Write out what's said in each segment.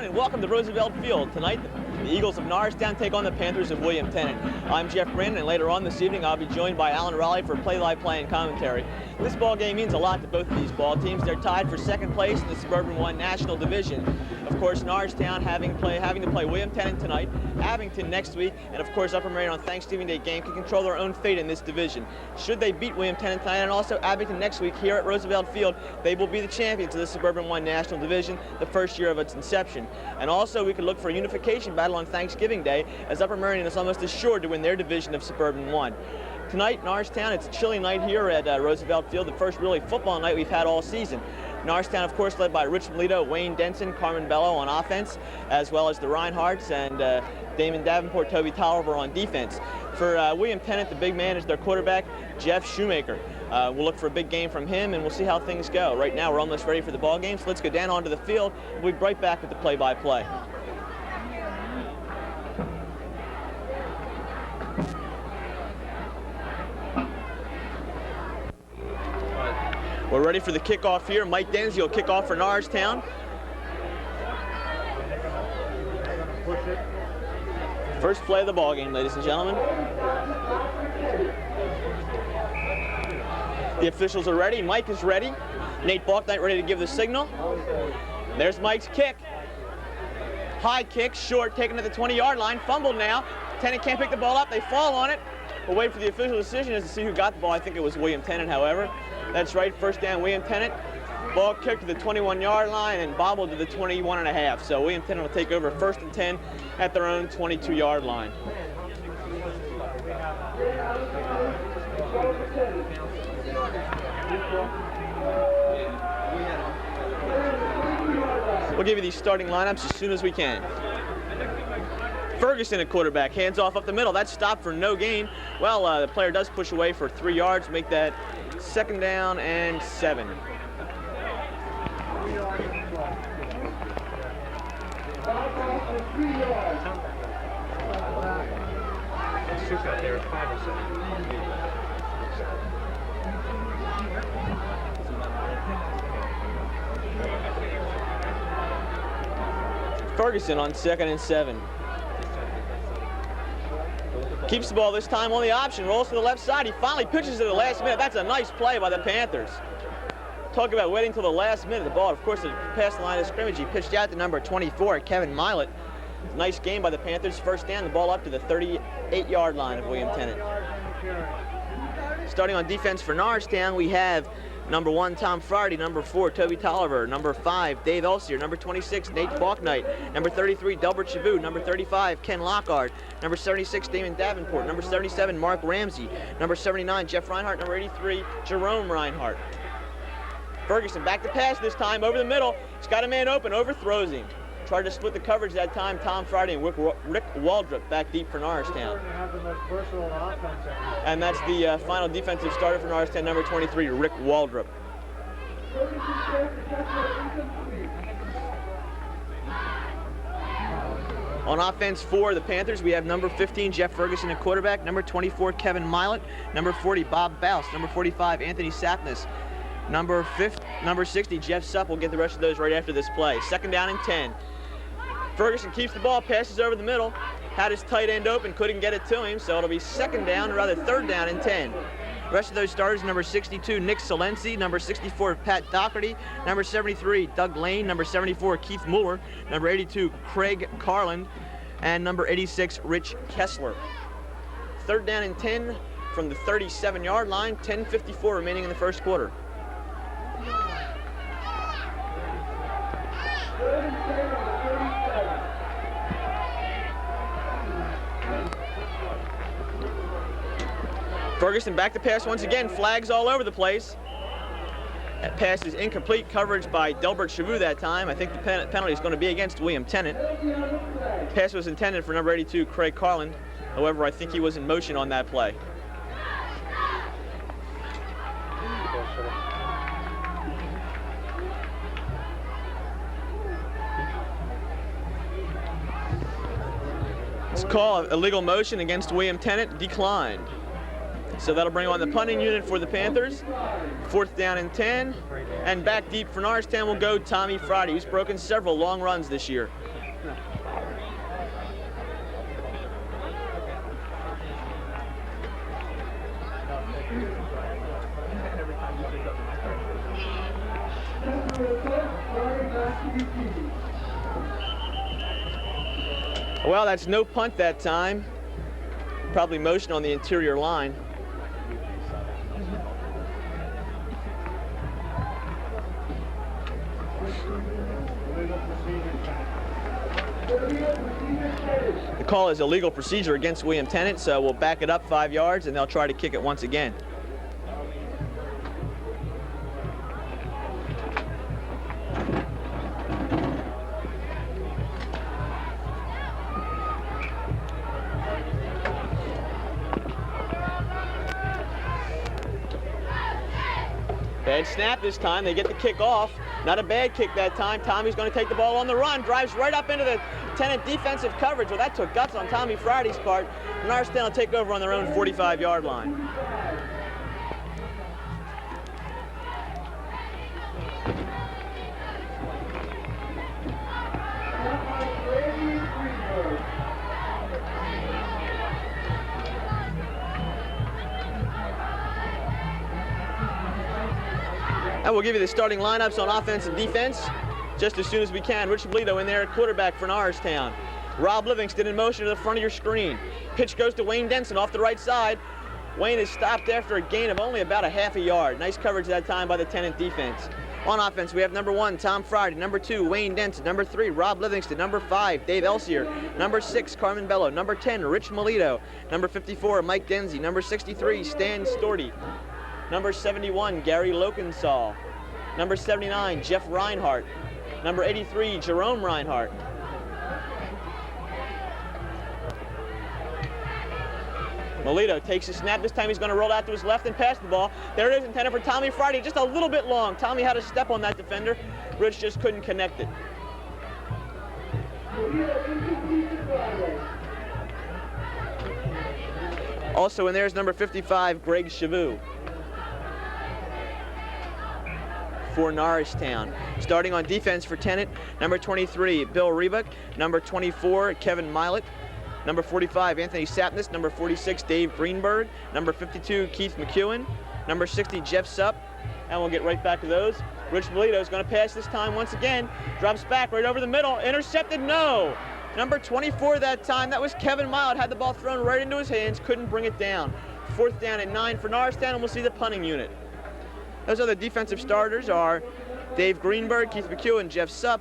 and welcome to Roosevelt Field. Tonight, the Eagles of Norristown take on the Panthers of William Tennant. I'm Jeff Brandon, and later on this evening, I'll be joined by Alan Raleigh for play-by-play and commentary. This ball game means a lot to both of these ball teams. They're tied for second place in the Suburban 1 National Division. Of course, Norristown having to play William Tennant tonight, Abington next week, and of course, Upper Merion on Thanksgiving Day game can control their own fate in this division. Should they beat William Tennant tonight and also Abington next week here at Roosevelt Field, they will be the champions of the Suburban 1 National Division, the first year of its inception. And also, we could look for a unification battle on Thanksgiving Day, as Upper Merion is almost assured to win their division of Suburban 1. Tonight, Norristown, it's a chilly night here at Roosevelt Field, the first really football night we've had all season. Norristown, of course, led by Rich Melito, Wayne Denson, Carmen Bello on offense, as well as the Reinhardts and Damon Davenport, Toby Tolliver on defense. For William Tennant, the big man is their quarterback, Jeff Shoemaker. We'll look for a big game from him, and we'll see how things go. Right now, we're almost ready for the ball game, so let's go down onto the field. We'll be right back with the play-by-play. We're ready for the kickoff here. Mike Denzi will kick off for Norristown. First play of the ball game, ladies and gentlemen. The officials are ready. Mike is ready. Nate Balknight ready to give the signal. There's Mike's kick. High kick, short, taken to the 20-yard line. Fumbled now. Tennant can't pick the ball up. They fall on it. We'll wait for the official decision as to see who got the ball. I think it was William Tennant, however. That's right, first down, William Tennant. Ball kicked to the 21-yard line and bobbled to the 21.5. So William Tennant will take over first and 10 at their own 22-yard line. We'll give you these starting lineups as soon as we can. Ferguson at quarterback, hands off up the middle. That's stopped for no gain. Well, the player does push away for 3 yards, make that second down and 7. Ferguson on 2nd and 7. Keeps the ball this time on the option, rolls to the left side. He finally pitches it at the last minute. That's a nice play by the Panthers. Talk about waiting till the last minute. The ball, of course, past the line of scrimmage. He pitched out to number 24, Kevin Milet. Nice game by the Panthers. First down, the ball up to the 38-yard line of William Tennant. Starting on defense for Norristown, we have number 1, Tom Friday, number 4, Toby Tolliver, number 5, Dave Elsier, number 26, Nate Balknight, number 33, Delbert Chavou, number 35, Ken Lockhart, number 76, Damon Davenport, number 77, Mark Ramsey, number 79, Jeff Reinhardt, number 83, Jerome Reinhardt. Ferguson back to pass this time, over the middle. He's got a man open, overthrows him. Tried to split the coverage that time, Tom Friday and Rick Waldrop back deep for Norristown. And that's the final defensive starter for Norristown, number 23, Rick Waldrop. On offense for the Panthers, we have number 15, Jeff Ferguson at quarterback, number 24, Kevin Milet, number 40, Bob Baus, number 45, Anthony Sapness, number 60, Jeff Supp. We'll get the rest of those right after this play. Second down and 10. Ferguson keeps the ball, passes over the middle, had his tight end open, couldn't get it to him, so it'll be third down and 10. The rest of those starters, number 62, Nick Salensi, number 64, Pat Doherty, number 73, Doug Lane, number 74, Keith Mueller, number 82, Craig Carland, and number 86, Rich Kessler. Third down and 10 from the 37-yard line, 10:54 remaining in the first quarter. Ferguson back to pass once again, flags all over the place. That pass is incomplete, coverage by Delbert Chavou that time. I think the penalty is going to be against William Tennant. Pass was intended for number 82, Craig Carland. However, I think he was in motion on that play. This call of illegal motion against William Tennant declined. So that'll bring on the punting unit for the Panthers. Fourth down and 10. And back deep for Norristown will go Tommy Friday, who's broken several long runs this year. Well, that's no punt that time. Probably motion on the interior line. The call is illegal procedure against William Tennant, so we'll back it up 5 yards and they'll try to kick it once again. Bad snap this time. They get the kick off. Not a bad kick that time. Tommy's going to take the ball on the run. Drives right up into the Tennant defensive coverage. Well, that took guts on Tommy Friday's part. Norristown will take over on their own 45-yard line. And we'll give you the starting lineups on offense and defense just as soon as we can. Rich Bolito in there at quarterback for Norristown. Rob Livingston in motion to the front of your screen. Pitch goes to Wayne Denson off the right side. Wayne is stopped after a gain of only about a half a yard. Nice coverage that time by the Tennant defense. On offense, we have number 1, Tom Friday. Number 2, Wayne Denson. Number 3, Rob Livingston. Number 5, Dave Elsier. Number 6, Carmen Bello. Number 10, Rich Molito. Number 54, Mike Denzi. Number 63, Stan Storty. Number 71, Gary Lokensall. Number 79, Jeff Reinhardt. Number 83, Jerome Reinhardt. Molito takes a snap. This time he's going to roll out to his left and pass the ball. There it is, intended for Tommy Friday, just a little bit long. Tommy had a step on that defender. Rich just couldn't connect it. Also in there is number 55, Greg Chavou for Norristown. Starting on defense for Tennant, number 23, Bill Rebuck. Number 24, Kevin Milet. Number 45, Anthony Sapnis. Number 46, Dave Greenberg. Number 52, Keith McEwen. Number 60, Jeff Supp. And we'll get right back to those. Rich Bolito is going to pass this time once again. Drops back right over the middle. Intercepted, no. Number 24 that time, that was Kevin Milet. Had the ball thrown right into his hands, couldn't bring it down. 4th down and 9 for Norristown, and we'll see the punting unit. Those other defensive starters are Dave Greenberg, Keith McEwen, Jeff Supp,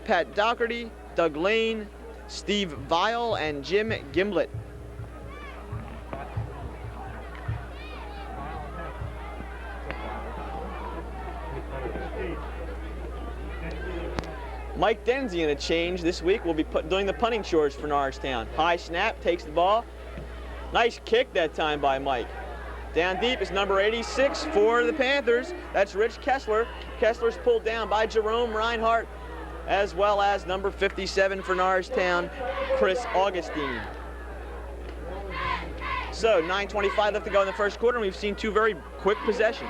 Pat Doherty, Doug Lane, Steve Vile, and Jim Gimblett. Mike Denzi in a change this week will be doing the punting chores for Norristown. High snap, takes the ball. Nice kick that time by Mike. Down deep is number 86 for the Panthers. That's Rich Kessler. Kessler's pulled down by Jerome Reinhardt, as well as number 57 for Norristown, Chris Augustine. So 9:25 left to go in the first quarter, and we've seen 2 very quick possessions.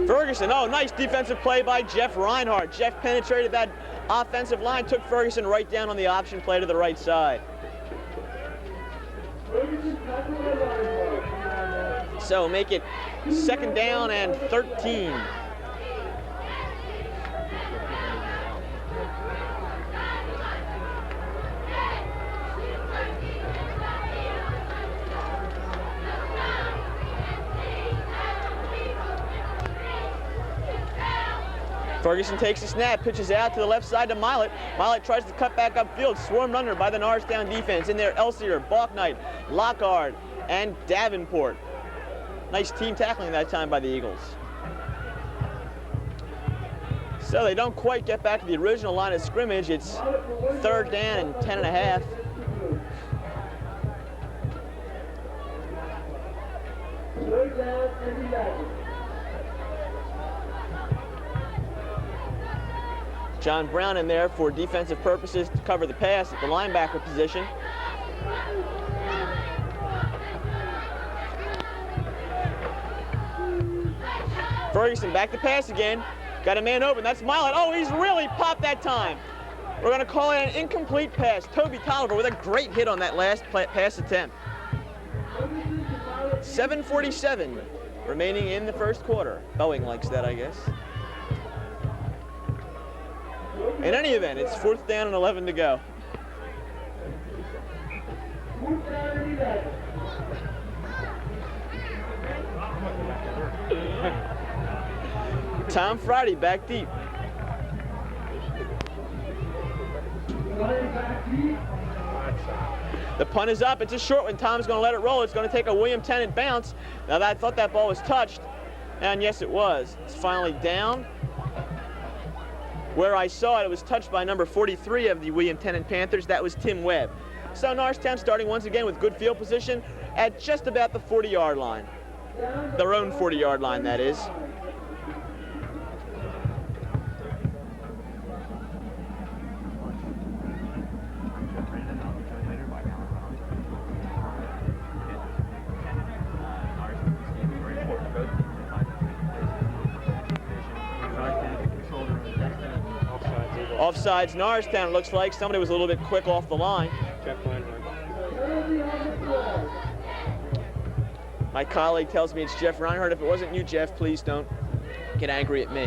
Ferguson, oh, nice defensive play by Jeff Reinhardt. Jeff penetrated that offensive line, took Ferguson right down on the option play to the right side. So make it 2nd down and 13. Ferguson takes a snap, pitches out to the left side to Milet. Milet tries to cut back upfield, swarmed under by the Norristown defense. In there, Elsier, Balknight, Lockhart, and Davenport. Nice team tackling that time by the Eagles. So they don't quite get back to the original line of scrimmage. It's 3rd down and 10 and a half. John Brown in there for defensive purposes to cover the pass at the linebacker position. Ferguson back to pass again. Got a man open. That's Milan. Oh, he's really popped that time. We're going to call it an incomplete pass. Toby Tolliver with a great hit on that last pass attempt. 7:47 remaining in the first quarter. Boeing likes that, I guess. In any event, it's 4th down and 11 to go. Tom Friday back deep. The punt is up. It's a short one. Tom's going to let it roll. It's going to take a William Tennant bounce. Now, I thought that ball was touched, and yes, it was. It's finally down. Where I saw it, it was touched by number 43 of the William Tennant Panthers. That was Tim Webb. So Norristown starting once again with good field position at just about the 40-yard line. Their own 40-yard line, that is. Offsides, Norristown, looks like. Somebody was a little bit quick off the line. My colleague tells me it's Jeff Reinhardt. If it wasn't you, Jeff, please don't get angry at me.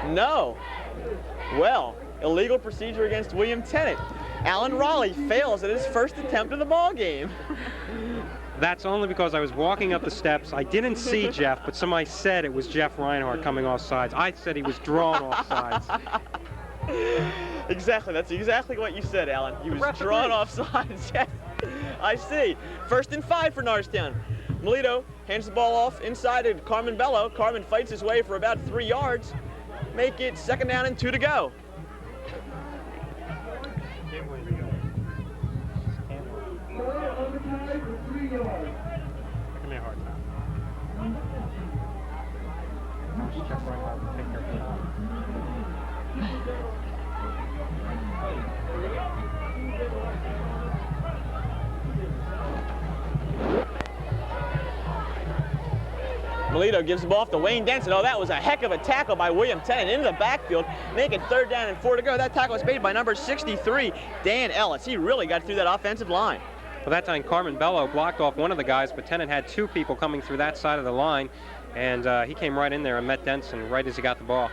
No. Well, illegal procedure against William Tennant. Alan Raleigh fails at his first attempt of the ball game. That's only because I was walking up the steps. I didn't see Jeff, but somebody said it was Jeff Reinhardt coming off sides. I said he was drawn off sides. Exactly. That's exactly what you said, Alan. He was drawn off sides. Yes. I see. 1st and 5 for Norristown. Melito hands the ball off inside to Carmen Bello. Carmen fights his way for about 3 yards. Make it 2nd down and 2 to go. Give me a hard time. Jeff Reinhardt will take care of Melito gives the ball off to Wayne Denson. Oh, that was a heck of a tackle by William Tennant into the backfield. Make it 3rd down and 4 to go. That tackle was made by number 63, Dan Ellis. He really got through that offensive line. Well, that time Carmen Bello blocked off one of the guys, but Tennant had 2 people coming through that side of the line, and he came right in there and met Denson right as he got the ball.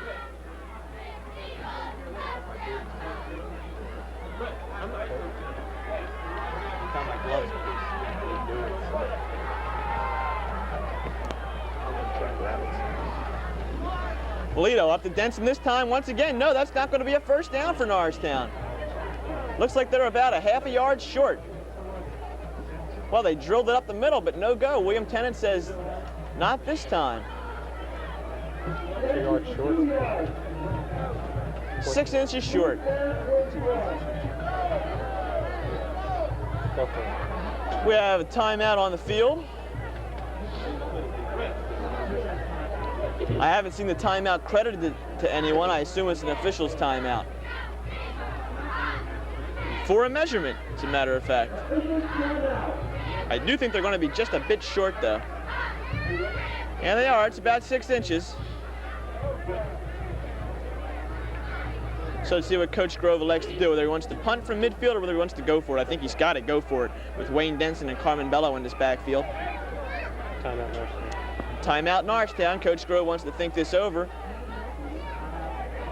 Melito up to Denson this time once again. No, that's not going to be a 1st down for Norristown. Looks like they're about a half a yard short. Well, they drilled it up the middle, but no go. William Tennant says, not this time. 2 yards short. 6 inches short. We have a timeout on the field. I haven't seen the timeout credited to anyone. I assume it's an official's timeout. For a measurement, as a matter of fact. I do think they're going to be just a bit short, though. And they are. It's about 6 inches. So let's see what Coach Grove elects to do, whether he wants to punt from midfield or whether he wants to go for it. I think he's got to go for it with Wayne Denson and Carmen Bello in this backfield. Timeout Norristown. Timeout Norristown. Coach Grove wants to think this over.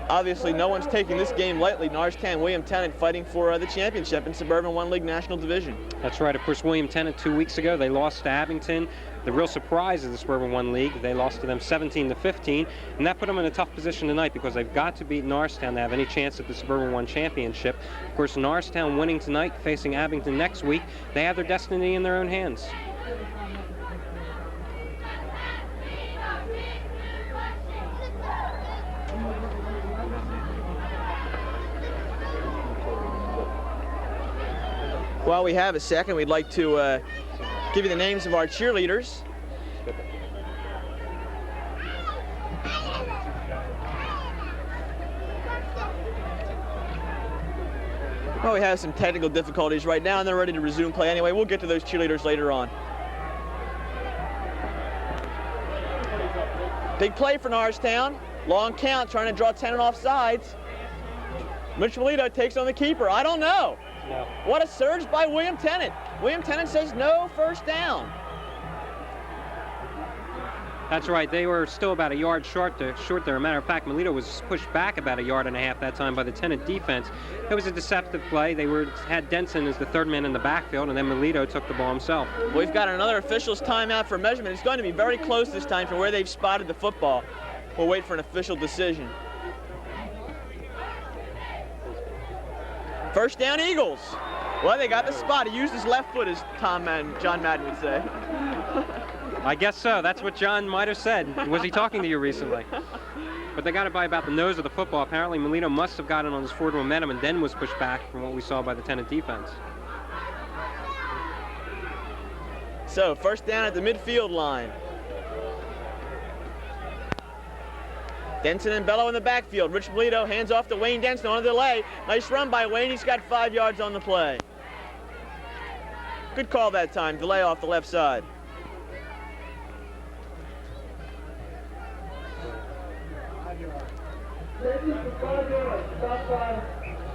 Obviously, no one's taking this game lightly. Norristown, William Tennant fighting for the championship in Suburban 1 League National Division. That's right. Of course, William Tennant 2 weeks ago, they lost to Abington. The real surprise of the Suburban 1 League, they lost to them 17-15, and that put them in a tough position tonight because they've got to beat Norristown to have any chance at the Suburban 1 championship. Of course, Norristown winning tonight, facing Abington next week, they have their destiny in their own hands. While we have a second, we'd like to give you the names of our cheerleaders. Well, we have some technical difficulties right now, and they're ready to resume play anyway. We'll get to those cheerleaders later on. Big play for Norristown. Long count, trying to draw Tennant off sides. Mitch Melito takes on the keeper. I don't know. No. What a surge by William Tennant. William Tennant says no, first down. That's right. They were still about a yard short there. Matter of fact, Melito was pushed back about a yard and a half that time by the Tennant defense. It was a deceptive play. They had Denson as the third man in the backfield, and then Melito took the ball himself. We've got another official's timeout for measurement. It's going to be very close this time from where they've spotted the football. We'll wait for an official decision. First down, Eagles. Well, they got the spot. He used his left foot, as John Madden would say. I guess so. That's what John might have said. Was he talking to you recently? But they got it by about the nose of the football. Apparently, Melito must have gotten on his forward momentum and then was pushed back from what we saw by the Tennant defense. So, first down at the midfield line. Denson and Bello in the backfield. Rich Melito hands off to Wayne Denson on a delay. Nice run by Wayne. He's got 5 yards on the play. Good call that time. Delay off the left side.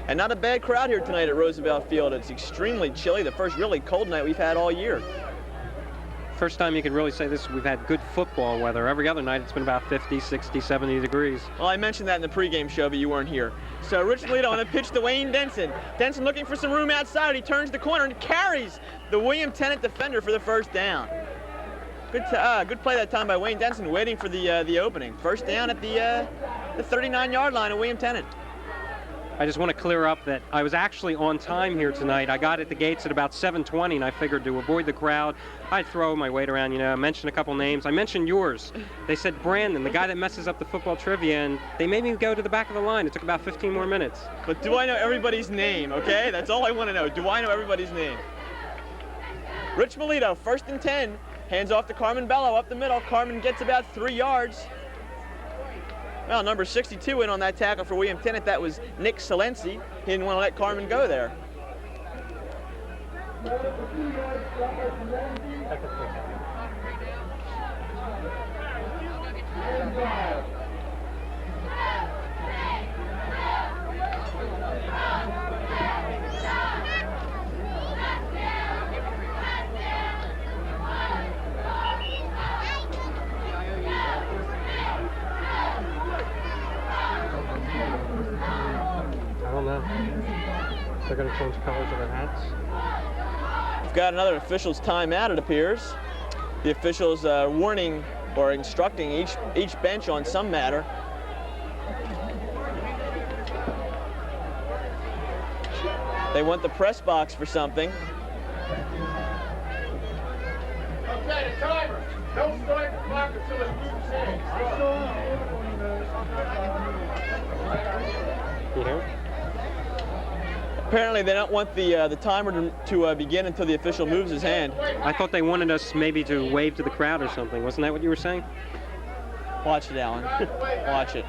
And not a bad crowd here tonight at Roosevelt Field. It's extremely chilly. The first really cold night we've had all year. First time you could really say this, we've had good football weather. Every other night it's been about 50, 60, 70 degrees. Well, I mentioned that in the pregame show, but you weren't here. So Rich Melito on a pitch to Wayne Denson. Denson looking for some room outside. He turns the corner and carries the William Tennant defender for the first down. Good play that time by Wayne Denson, waiting for the opening. First down at the 39-yard line of William Tennant. I just want to clear up that I was actually on time here tonight. I got at the gates at about 7:20, and I figured to avoid the crowd, I'd throw my weight around, I mentioned a couple names. I mentioned yours. They said Brandon, the guy that messes up the football trivia, and they made me go to the back of the line. It took about 15 more minutes. But do I know everybody's name, okay? That's all I want to know. Do I know everybody's name? Rich Melito, first and 10. Hands off to Carmen Bello up the middle. Carmen gets about 3 yards. Well, number 62 in on that tackle for William Tennant. That was Nick Salensi. He didn't want to let Carmen go there. They're going to change colors of their hats. We've got another official's timeout, it appears. The officials warning or instructing each bench on some matter. They want the press box for something. Okay, the timer. Don't start the clock until it moves in. You hear? Apparently they don't want the timer to begin until the official moves his hand. I thought they wanted us maybe to wave to the crowd or something. Wasn't that what you were saying? Watch it, Alan. Watch it.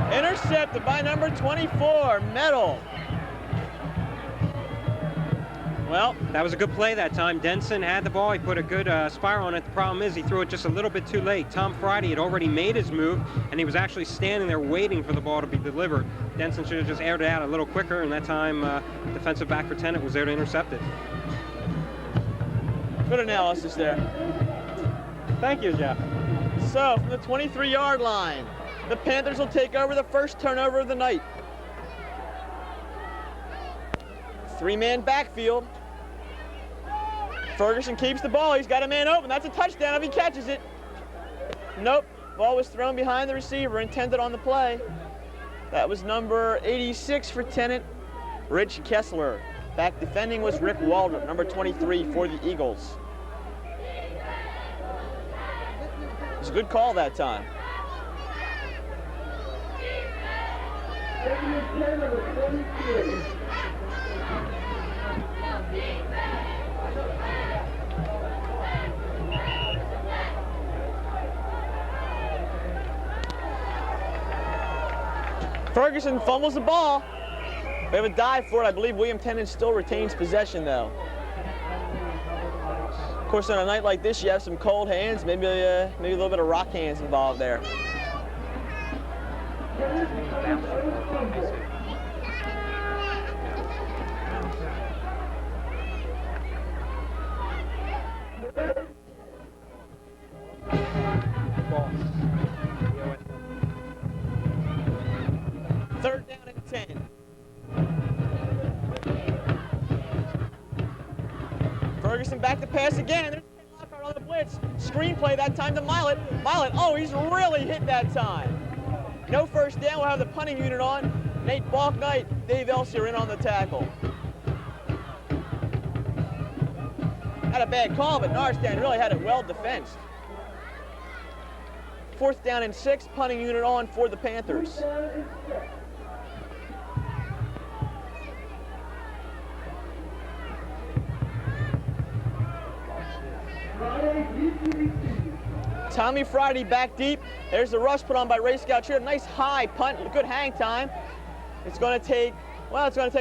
Intercepted by number 24, Metal. Well, that was a good play that time. Denson had the ball. He put a good spiral on it. The problem is he threw it just a little bit too late. Tom Friday had already made his move, and he was actually standing there waiting for the ball to be delivered. Denson should have just aired it out a little quicker, and that time defensive back for Tennant was there to intercept it. Good analysis there. Thank you, Jeff. So, from the 23-yard line, the Panthers will take over the first turnover of the night. Three-man backfield. Ferguson keeps the ball. He's got a man open. That's a touchdown if he catches it. Nope. Ball was thrown behind the receiver, intended on the play. That was number 86 for Tennant, Rich Kessler. Back defending was Rick Waldrop, number 23 for the Eagles. It was a good call that time. Ferguson fumbles the ball. We have a dive for it. I believe William Tennant still retains possession, though. Of course, on a night like this, you have some cold hands, maybe a little bit of rock hands involved there. Third down and 10. Ferguson back to pass again. There's Ken Lockhart on the blitz. Screenplay that time to Milet. Milet, oh, he's really hit that time. No first down. We'll have the punting unit on. Nate Balknight, Dave Elsier in on the tackle. Had a bad call, but Norristown really had it well defensed. Fourth down and 6, punting unit on for the Panthers. Tommy Friday back deep. There's the rush put on by Ray Scout here. Nice high punt, good hang time. It's going to take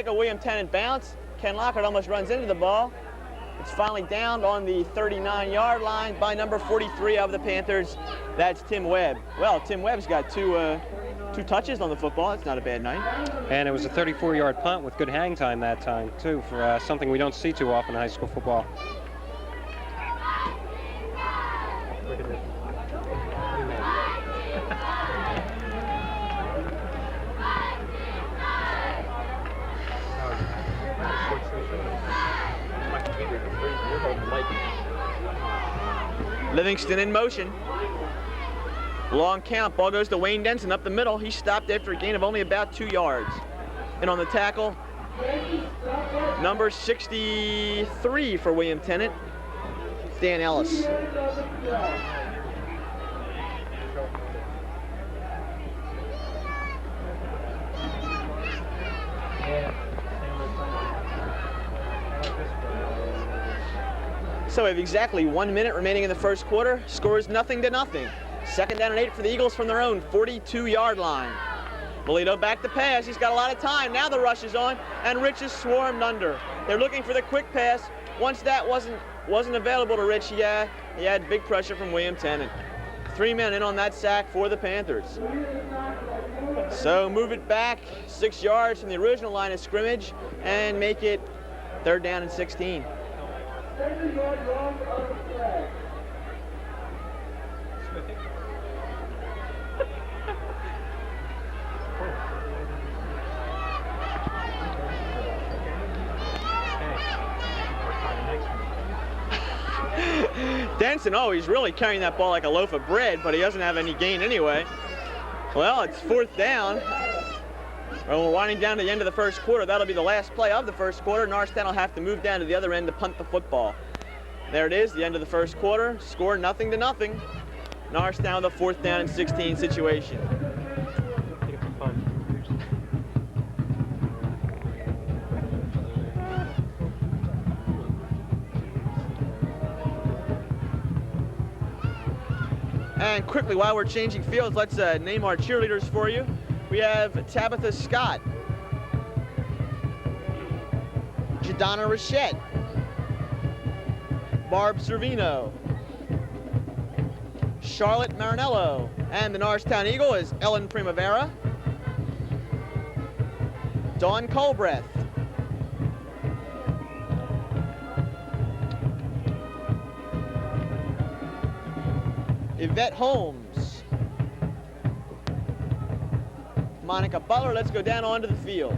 a William Tennant bounce. Ken Lockhart almost runs into the ball. It's finally downed on the 39-yard line by number 43 of the Panthers. That's Tim Webb. Well, Tim Webb's got two touches on the football. That's not a bad night. And it was a 34-yard punt with good hang time that time, too, for something we don't see too often in high school football. Livingston in motion. Long count. Ball goes to Wayne Denson up the middle. He stopped after a gain of only about 2 yards. And on the tackle, number 63 for William Tennant, Dan Ellis. So we have exactly 1 minute remaining in the first quarter. Score is 0-0. Second down and 8 for the Eagles from their own 42-yard line. Melito back to pass. He's got a lot of time. Now the rush is on, and Rich is swarmed under. They're looking for the quick pass. Once that wasn't available to Rich, he had big pressure from William Tennant. 3 men in on that sack for the Panthers. So move it back 6 yards from the original line of scrimmage and make it third down and 16. Denson, oh, he's really carrying that ball like a loaf of bread, but he doesn't have any gain anyway. Well, it's fourth down. Well, we're winding down to the end of the first quarter. That'll be the last play of the first quarter. Norristown will have to move down to the other end to punt the football. There it is, the end of the first quarter. Score 0-0. Norristown with a fourth down and 16 situation. And quickly, while we're changing fields, let's name our cheerleaders for you. We have Tabitha Scott, Jadonna Rochette, Barb Servino, Charlotte Marinello, and the Norristown Eagle is Ellen Primavera, Dawn Colbreth, Yvette Holmes, Monica Butler. Let's go down onto the field.